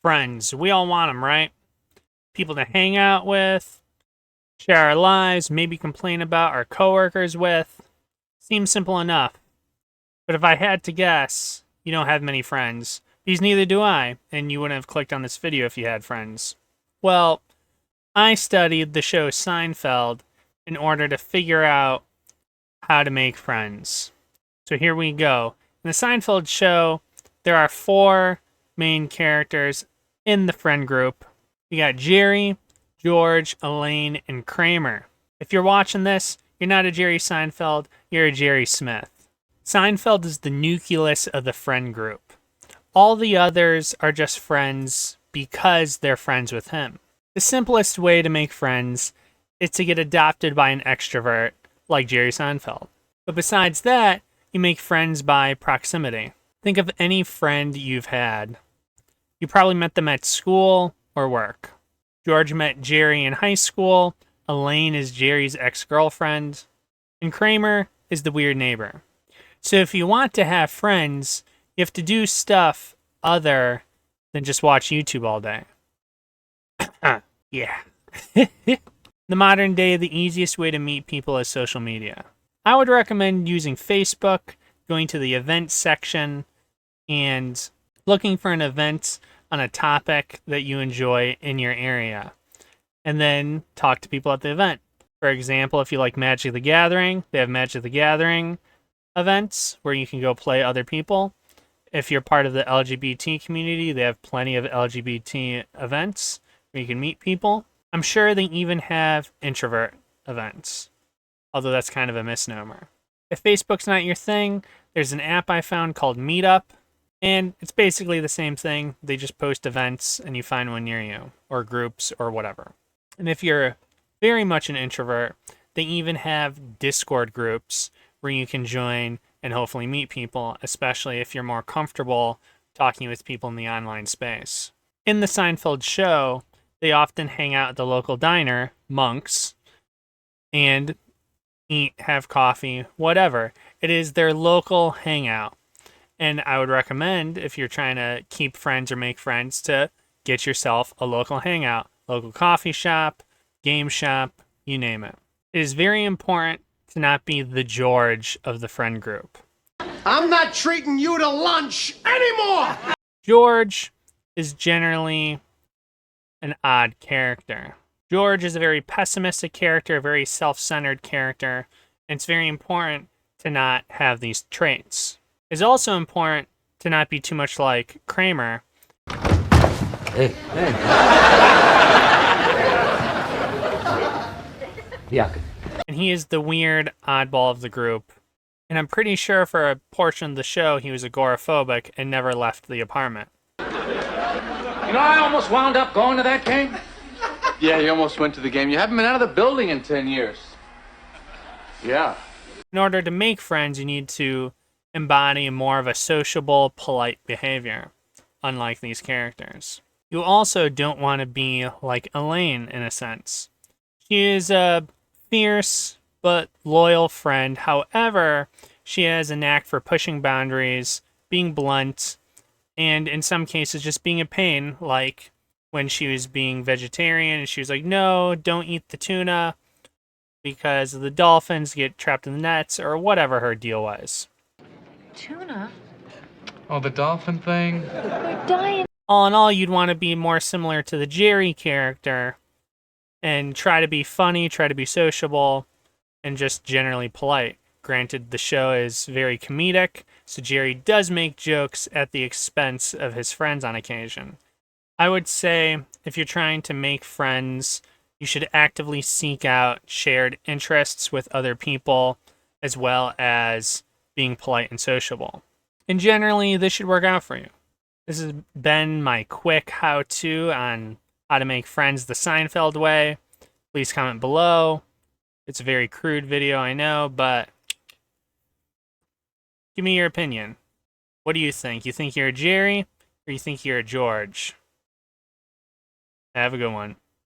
Friends. We all want them, right? People to hang out with, share our lives, maybe complain about our coworkers with. Seems simple enough. But if I had to guess, you don't have many friends. Because neither do I, and you wouldn't have clicked on this video if you had friends. Well, I studied the show Seinfeld in order to figure out how to make friends. So here we go. In the Seinfeld show, there are 4 main characters in the friend group. You got Jerry, George, Elaine, and Kramer. If you're watching this, you're not a Jerry Seinfeld, you're a Jerry Smith. Seinfeld is the nucleus of the friend group. All the others are just friends because they're friends with him. The simplest way to make friends is to get adopted by an extrovert like Jerry Seinfeld. But besides that, you make friends by proximity. Think of any friend you've had. You probably met them at school or work. George met Jerry in high school, Elaine is Jerry's ex-girlfriend, and Kramer is the weird neighbor. So if you want to have friends, you have to do stuff other than just watch YouTube all day. Yeah. In the modern day, the easiest way to meet people is social media. I would recommend using Facebook, going to the events section, and looking for an event on a topic that you enjoy in your area. And then talk to people at the event. For example, if you like Magic the Gathering, they have Magic the Gathering events where you can go play other people. If you're part of the LGBT community, they have plenty of LGBT events where you can meet people. I'm sure they even have introvert events, although that's kind of a misnomer. If Facebook's not your thing, there's an app I found called Meetup, and it's basically the same thing. They just post events and you find one near you, or groups, or whatever. And if you're very much an introvert, they even have Discord groups where you can join and hopefully meet people, especially if you're more comfortable talking with people in the online space. In the Seinfeld show, they often hang out at the local diner, Monk's, and eat, have coffee, whatever. It is their local hangout. And I would recommend, if you're trying to keep friends or make friends, to get yourself a local hangout, local coffee shop, game shop, you name it. It is very important to not be the George of the friend group. I'm not treating you to lunch anymore! George is generally an odd character. George is a very pessimistic character, a very self-centered character, and it's very important to not have these traits. It's also important to not be too much like Kramer. Hey. Yeah. And he is the weird oddball of the group. And I'm pretty sure for a portion of the show he was agoraphobic and never left the apartment. You know, I almost wound up going to that game. Yeah, you almost went to the game. You haven't been out of the building in 10 years. Yeah. In order to make friends, you need to embody more of a sociable, polite behavior, unlike these characters. You also don't want to be like Elaine, in a sense. She is a fierce but loyal friend. However, she has a knack for pushing boundaries, being blunt, and in some cases just being a pain, like when she was being vegetarian and she was like, no, don't eat the tuna because the dolphins get trapped in the nets, or whatever her deal was. Tuna? Oh, the dolphin thing? We're dying. All in all, you'd want to be more similar to the Jerry character and try to be funny, try to be sociable, and just generally polite. Granted, the show is very comedic, so Jerry does make jokes at the expense of his friends on occasion. I would say if you're trying to make friends, you should actively seek out shared interests with other people, as well as being polite and sociable. And generally, this should work out for you. This has been my quick how-to on how to make friends the Seinfeld way. Please comment below. It's a very crude video, I know, but give me your opinion. What do you think? You think you're a Jerry, or you think you're a George? Have a good one.